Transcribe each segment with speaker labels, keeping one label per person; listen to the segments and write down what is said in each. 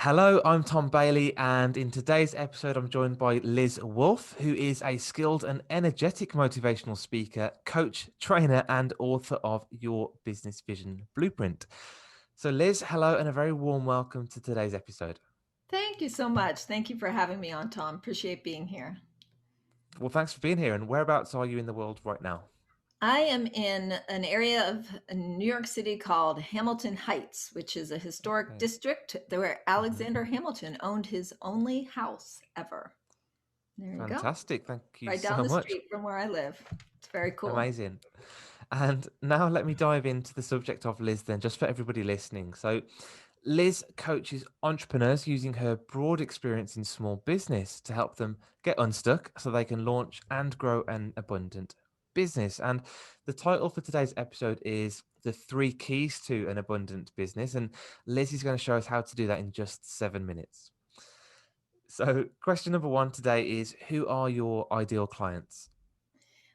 Speaker 1: Hello, I'm Tom Bailey, and in today's episode, I'm joined by Liz Wolfe, who is a skilled and energetic motivational speaker, coach, trainer, and author of Your Business Vision Blueprint. So, Liz, hello, and a very warm welcome to today's episode.
Speaker 2: Thank you so much. Thank you for having me on, Tom. Appreciate being here.
Speaker 1: Well, thanks for being here. And whereabouts are you in the world right now?
Speaker 2: I am in an area of New York City called Hamilton Heights, which is a historic
Speaker 1: Okay.
Speaker 2: district where
Speaker 1: Mhm.
Speaker 2: Alexander Hamilton owned his only house ever. There you go.
Speaker 1: Fantastic. Thank you
Speaker 2: Right down
Speaker 1: so
Speaker 2: the
Speaker 1: much.
Speaker 2: street from where I live. It's very cool.
Speaker 1: Amazing. And now let me dive into the subject of Liz then, just for everybody listening. So, Liz coaches entrepreneurs using her broad experience in small business to help them get unstuck so they can launch and grow an abundant business. And the title for today's episode is The Three Keys to an Abundant Business. And Liz is going to show us how to do that in just 7 minutes. So, question number one today is, who are your ideal clients?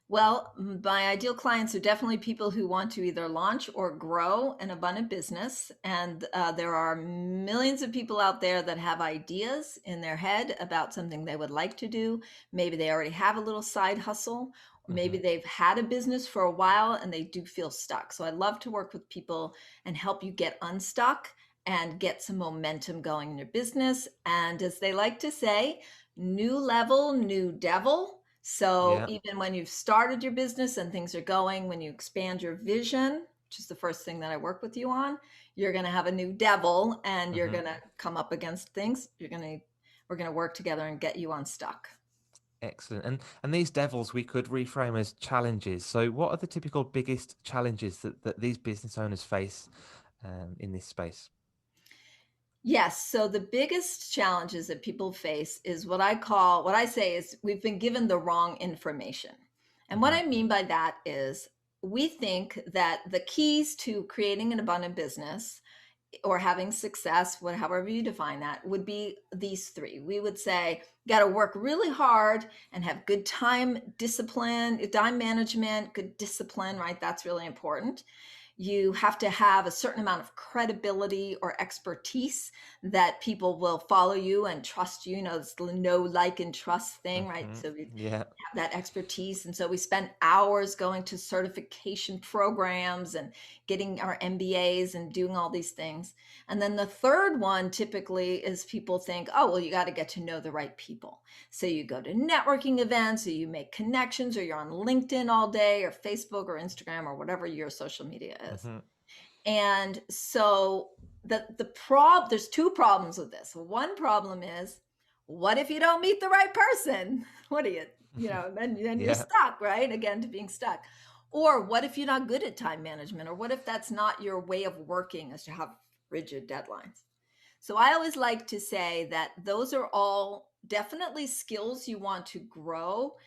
Speaker 2: Well, my ideal clients are definitely people who want to either launch or grow an abundant business. And there are millions of people out there that have ideas in their head about something they would like to do. Maybe they already have a little side hustle, or maybe
Speaker 1: Hmm.
Speaker 2: they've had a business for a while and they do feel stuck. So I love to work with people and help you get unstuck and get some momentum going in your business. And as they like to say, new level, new devil. So
Speaker 1: Yeah.
Speaker 2: even when you've started your business and things are going, when you expand your vision, which is the first thing that I work with you on, you're going to have a new devil and you're going
Speaker 1: Hmm.
Speaker 2: to come up against things. We're going to work together and get you unstuck.
Speaker 1: Excellent. And these devils we could reframe as challenges. So what are the typical biggest challenges that these business owners face in this space?
Speaker 2: Yes. So the biggest challenges that people face is what I say is we've been given the wrong information. And what
Speaker 1: Hmm.
Speaker 2: I mean by that is we think that the keys to creating an abundant business or having success, however you define that, would be these three. We would say, you got to work really hard and have good time discipline, time management, good discipline, right? That's really important. You have to have a certain amount of credibility or expertise that people will follow you and trust you. You know, it's the know, like, and trust thing, right?
Speaker 1: Hmm.
Speaker 2: So we
Speaker 1: Yeah.
Speaker 2: have that expertise. And so we spend hours going to certification programs and getting our MBAs and doing all these things. And then the third one typically is people think, oh, well, you got to get to know the right people. So you go to networking events or you make connections or you're on LinkedIn all day or Facebook or Instagram or whatever your social media is.
Speaker 1: Hmm.
Speaker 2: And so there's two problems with this. One problem is, what if you don't meet the right person? What do then you're
Speaker 1: Yeah.
Speaker 2: stuck, right? Again, to being stuck. Or what if you're not good at time management? Or what if that's not your way of working, is to have rigid deadlines? So I always like to say that those are all definitely skills you want to grow,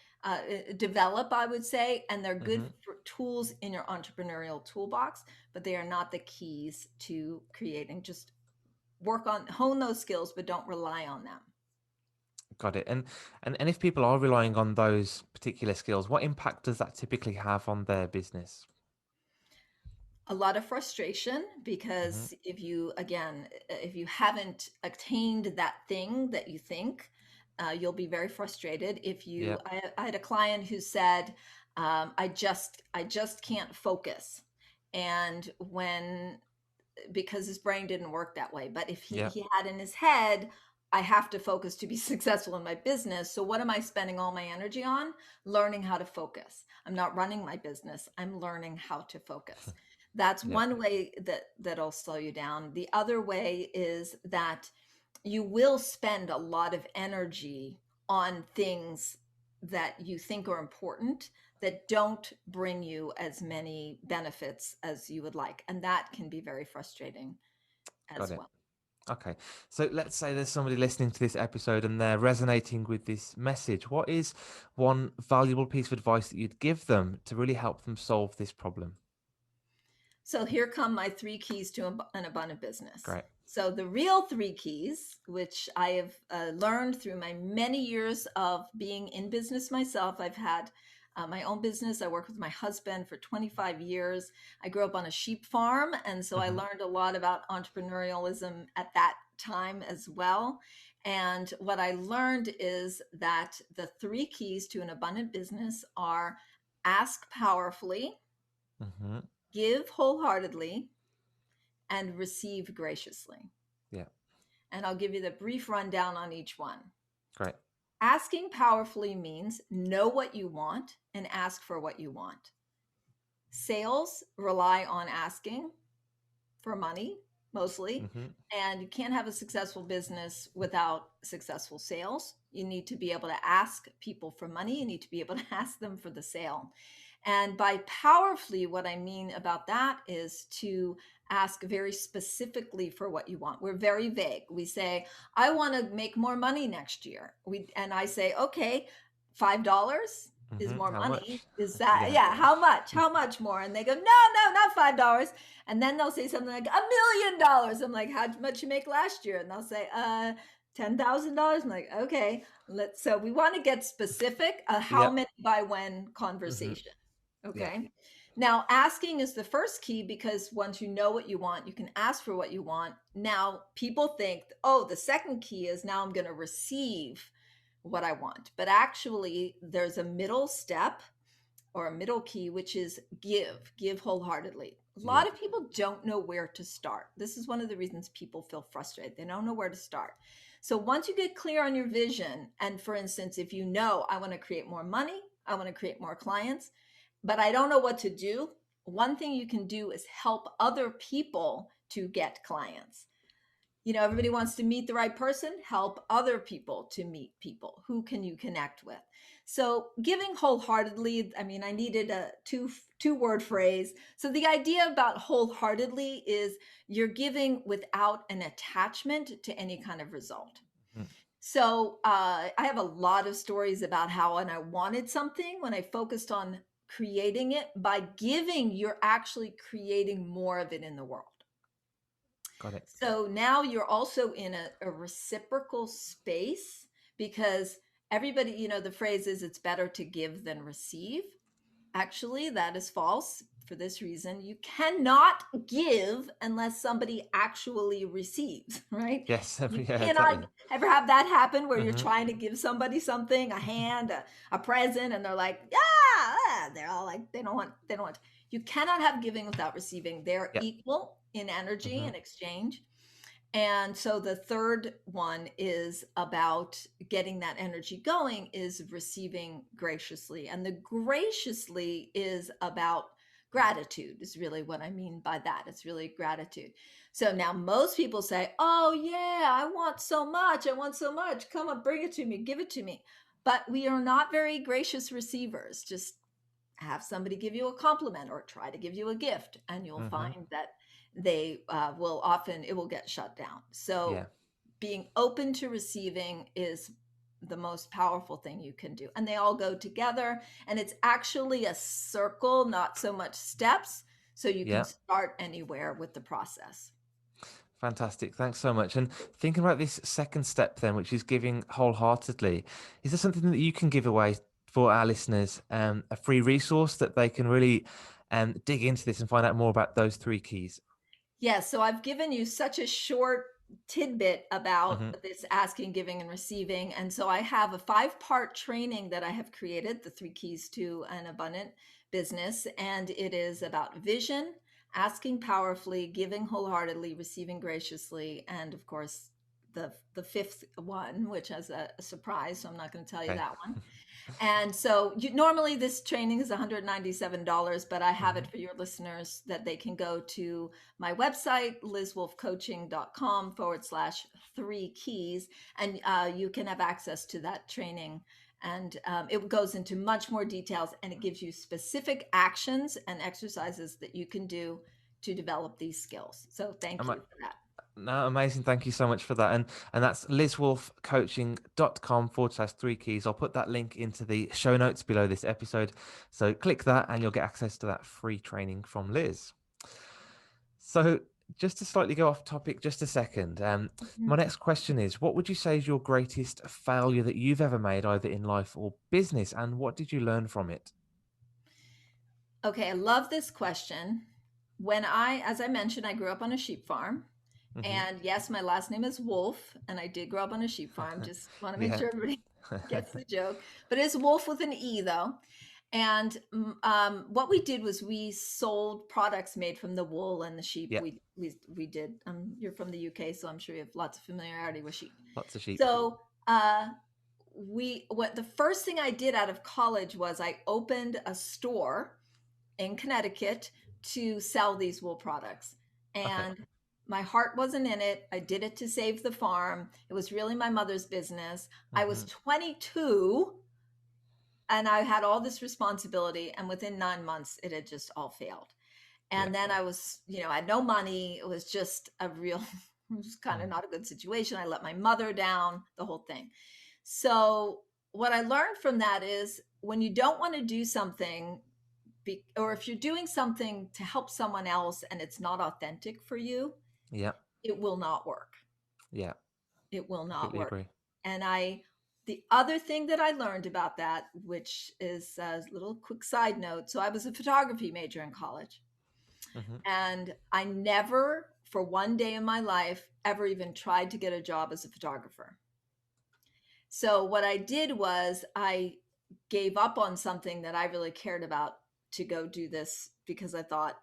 Speaker 2: develop, I would say, and they're good
Speaker 1: Hmm.
Speaker 2: tools in your entrepreneurial toolbox, but they are not the keys to creating. Just hone those skills, but don't rely on them.
Speaker 1: Got it. And if people are relying on those particular skills, what impact does that typically have on their business?
Speaker 2: A lot of frustration
Speaker 1: Hmm.
Speaker 2: because if you haven't attained that thing that you think, you'll be very frustrated.
Speaker 1: Yeah.
Speaker 2: I had a client who said, I just can't focus. And because his brain didn't work that way, but if
Speaker 1: Yeah.
Speaker 2: he had in his head, I have to focus to be successful in my business. So what am I spending all my energy on? Learning how to focus. I'm not running my business. I'm learning how to focus. That's
Speaker 1: Yeah.
Speaker 2: one way that'll slow you down. The other way is that you will spend a lot of energy on things that you think are important that don't bring you as many benefits as you would like. And that can be very frustrating
Speaker 1: Got
Speaker 2: as
Speaker 1: it.
Speaker 2: well.
Speaker 1: Okay. So let's say there's somebody listening to this episode and they're resonating with this message. What is one valuable piece of advice that you'd give them to really help them solve this problem?
Speaker 2: So here come my three keys to an abundant business.
Speaker 1: Great.
Speaker 2: So the real three keys, which I have learned through my many years of being in business myself, I've had my own business. I worked with my husband for 25 years. I grew up on a sheep farm, and so I
Speaker 1: Hmm.
Speaker 2: learned a lot about entrepreneurialism at that time as well. And what I learned is that the three keys to an abundant business are: ask powerfully,
Speaker 1: Hmm.
Speaker 2: give wholeheartedly, and receive graciously.
Speaker 1: Yeah.
Speaker 2: And I'll give you the brief rundown on each one.
Speaker 1: Great.
Speaker 2: Asking powerfully means know what you want and ask for what you want. Sales rely on asking for money mostly,
Speaker 1: Hmm.
Speaker 2: and you can't have a successful business without successful sales. You need to be able to ask people for money, you need to be able to ask them for the sale. And by powerfully, what I mean about that is to ask very specifically for what you want. We're very vague. We say, I want to make more money next year. And I say, okay, $5 is
Speaker 1: Hmm.
Speaker 2: more
Speaker 1: How
Speaker 2: money.
Speaker 1: much?
Speaker 2: Is that,
Speaker 1: Yeah.
Speaker 2: yeah, how much? How much more? And they go, no, no, not $5. And then they'll say something like $1 million. I'm like, how much you make last year? And they'll say, $10,000. I'm like, okay, so we want to get specific, a how
Speaker 1: Yep.
Speaker 2: many by when
Speaker 1: Hmm.
Speaker 2: conversation.
Speaker 1: Yeah.
Speaker 2: Okay. Now, asking is the first key because once you know what you want, you can ask for what you want. Now, people think, oh, the second key is now I'm going to receive what I want. But actually, there's a middle step or a middle key, which is give wholeheartedly. A
Speaker 1: Yeah.
Speaker 2: lot of people don't know where to start. This is one of the reasons people feel frustrated. They don't know where to start. So once you get clear on your vision, and for instance, if you know, I want to create more money, I want to create more clients, but I don't know what to do, one thing you can do is help other people to get clients. Everybody wants to meet the right person. Help other people to meet people. Who can you connect with? So giving wholeheartedly, I mean, I needed a two word phrase. So the idea about wholeheartedly is you're giving without an attachment to any kind of result.
Speaker 1: Mhm.
Speaker 2: So I have a lot of stories about how when I wanted something, when I focused on creating it, by giving, you're actually creating more of it in the world.
Speaker 1: Got it.
Speaker 2: So now you're also in a reciprocal space because everybody, the phrase is it's better to give than receive. Actually, that is false for this reason. You cannot give unless somebody actually receives, right?
Speaker 1: Yes.
Speaker 2: You
Speaker 1: Yeah.
Speaker 2: cannot
Speaker 1: Exactly.
Speaker 2: ever have that happen where you're
Speaker 1: Hmm.
Speaker 2: trying to give somebody something, a hand, a present, and they're like, yeah, they're all like, they don't want. You cannot have giving without receiving. They're
Speaker 1: Yep.
Speaker 2: equal in energy
Speaker 1: Hmm.
Speaker 2: and exchange. And so the third one is about getting that energy going is receiving graciously. And the graciously is about gratitude, is really what I mean by that. It's really gratitude. So now most people say, oh, yeah, I want so much. I want so much. Come on, bring it to me, give it to me. But we are not very gracious receivers. Just have somebody give you a compliment or try to give you a gift, and you'll
Speaker 1: Hmm.
Speaker 2: find that they will often it will get shut down.
Speaker 1: Yeah.
Speaker 2: So being open to receiving is the most powerful thing you can do, and they all go together, and it's actually a circle, not so much steps, so you can
Speaker 1: Yeah.
Speaker 2: start anywhere with the process.
Speaker 1: Fantastic. Thanks so much. And thinking about this second step, then, which is giving wholeheartedly, is there something that you can give away for our listeners, a free resource that they can really dig into this and find out more about those three keys?
Speaker 2: Yes, so I've given you such a short tidbit about
Speaker 1: Hmm.
Speaker 2: this asking, giving, and receiving. And so I have a 5-part training that I have created, the three keys to an abundant business. And it is about vision, asking powerfully, giving wholeheartedly, receiving graciously, and of course, the fifth one, which is a surprise. So I'm not going to tell you
Speaker 1: Okay.
Speaker 2: that one. And so normally this training is $197, but I have it
Speaker 1: Hmm.
Speaker 2: for your listeners that they can go to my website, lizwolfcoaching.com/three keys, and you can have access to that training. And it goes into much more details, and it gives you specific actions and exercises that you can do to develop these skills. So thank you for that.
Speaker 1: No, amazing. Thank you so much for that. And that's lizwolfcoaching.com/three keys. I'll put that link into the show notes below this episode. So click that and you'll get access to that free training from Liz. So just to slightly go off topic just a second, my
Speaker 2: Mhm.
Speaker 1: next question is, what would you say is your greatest failure that you've ever made, either in life or business? And what did you learn from it?
Speaker 2: Okay, I love this question. As I mentioned, I grew up on a sheep farm,
Speaker 1: Mm-hmm.
Speaker 2: And yes, my last name is Wolf, and I did grow up on a sheep farm. Just want to make
Speaker 1: Yeah.
Speaker 2: sure everybody gets the joke. But it's Wolf with an E, though. And what we did was we sold products made from the wool and the sheep.
Speaker 1: Yeah.
Speaker 2: We did. You're from the UK, so I'm sure you have lots of familiarity with sheep.
Speaker 1: Lots of sheep.
Speaker 2: So what the first thing I did out of college was I opened a store in Connecticut to sell these wool products.
Speaker 1: Okay.
Speaker 2: And my heart wasn't in it. I did it to save the farm. It was really my mother's business. I was
Speaker 1: Mm-hmm.
Speaker 2: 22 and I had all this responsibility. And within 9 months, it had just all failed.
Speaker 1: Yeah.
Speaker 2: And then I was, I had no money. It was just a real, it was kind of
Speaker 1: Mm.
Speaker 2: not a good situation. I let my mother down, the whole thing. So, what I learned from that is when you don't want to do something, or if you're doing something to help someone else and it's not authentic for you,
Speaker 1: Yeah.
Speaker 2: it will not work.
Speaker 1: Yeah.
Speaker 2: It will not
Speaker 1: Completely
Speaker 2: work.
Speaker 1: agree.
Speaker 2: And the other thing that I learned about that, which is a little quick side note. So I was a photography major in college,
Speaker 1: Mm-hmm.
Speaker 2: and I never, for one day in my life, ever even tried to get a job as a photographer. So what I did was I gave up on something that I really cared about to go do this because I thought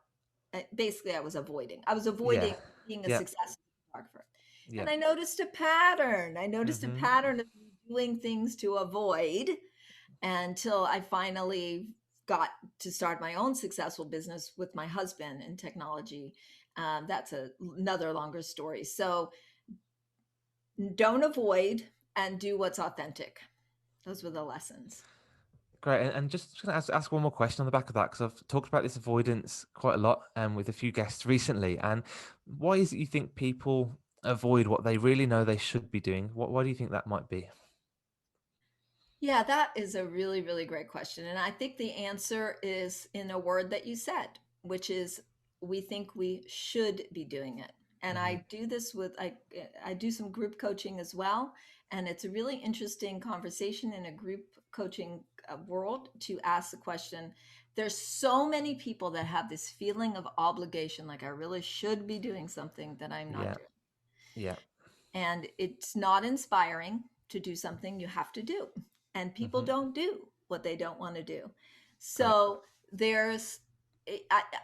Speaker 2: basically I was avoiding. I was
Speaker 1: Yeah.
Speaker 2: avoiding being a
Speaker 1: Yeah.
Speaker 2: successful photographer. And
Speaker 1: Yeah.
Speaker 2: I noticed a pattern. I noticed a
Speaker 1: Mm-hmm.
Speaker 2: pattern of doing things to avoid until I finally got to start my own successful business with my husband in technology. That's another longer story. So don't avoid and do what's authentic. Those were the lessons.
Speaker 1: Great. And just going to ask one more question on the back of that, because I've talked about this avoidance quite a lot with a few guests recently. And why is it you think people avoid what they really know they should be doing? Why do you think that might be?
Speaker 2: Yeah, that is a really, really great question. And I think the answer is in a word that you said, which is we think we should be doing it. And
Speaker 1: Mm-hmm.
Speaker 2: I do this I do some group coaching as well, and it's a really interesting conversation in a group coaching world to ask the question. There's so many people that have this feeling of obligation, like I really should be doing something that I'm not
Speaker 1: Yeah.
Speaker 2: doing.
Speaker 1: Yeah.
Speaker 2: And it's not inspiring to do something you have to do. And people
Speaker 1: Mm-hmm.
Speaker 2: don't do what they don't want to do.
Speaker 1: Great.
Speaker 2: So there's,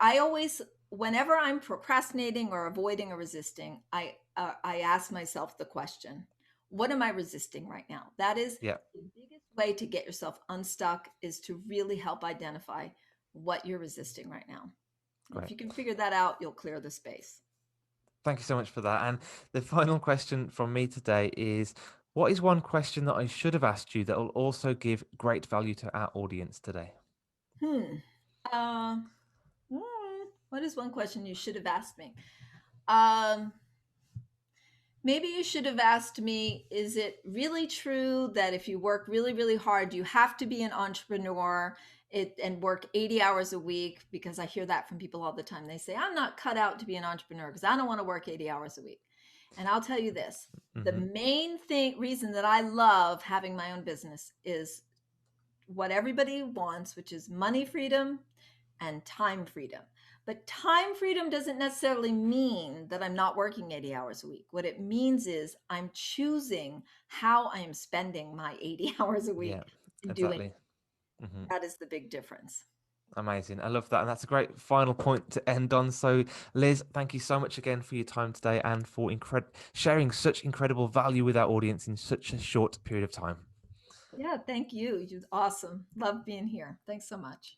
Speaker 2: I always, whenever I'm procrastinating or avoiding or resisting, I ask myself the question, what am I resisting right now? That is
Speaker 1: Yeah.
Speaker 2: the biggest way to get yourself unstuck, is to really help identify what you're resisting right now. If
Speaker 1: Great.
Speaker 2: you can figure that out, you'll clear the space.
Speaker 1: Thank you so much for that. And the final question from me today is, what is one question that I should have asked you that will also give great value to our audience today?
Speaker 2: Hmm. Uh, what is one question you should have asked me? Um, Maybe you should have asked me, is it really true that if you work really, really hard, you have to be an entrepreneur and work 80 hours a week? Because I hear that from people all the time. They say, I'm not cut out to be an entrepreneur because I don't want to work 80 hours a week. And I'll tell you this, the
Speaker 1: Mm-hmm.
Speaker 2: main reason that I love having my own business is what everybody wants, which is money freedom and time freedom. But time freedom doesn't necessarily mean that I'm not working 80 hours a week. What it means is I'm choosing how I am spending my 80 hours a
Speaker 1: Yeah,
Speaker 2: week and doing
Speaker 1: exactly. Hmm.
Speaker 2: that is the big difference.
Speaker 1: Amazing. I love that. And that's a great final point to end on. So, Liz, thank you so much again for your time today and for sharing such incredible value with our audience in such a short period of time.
Speaker 2: Yeah, thank you. You're awesome. Love being here. Thanks so much.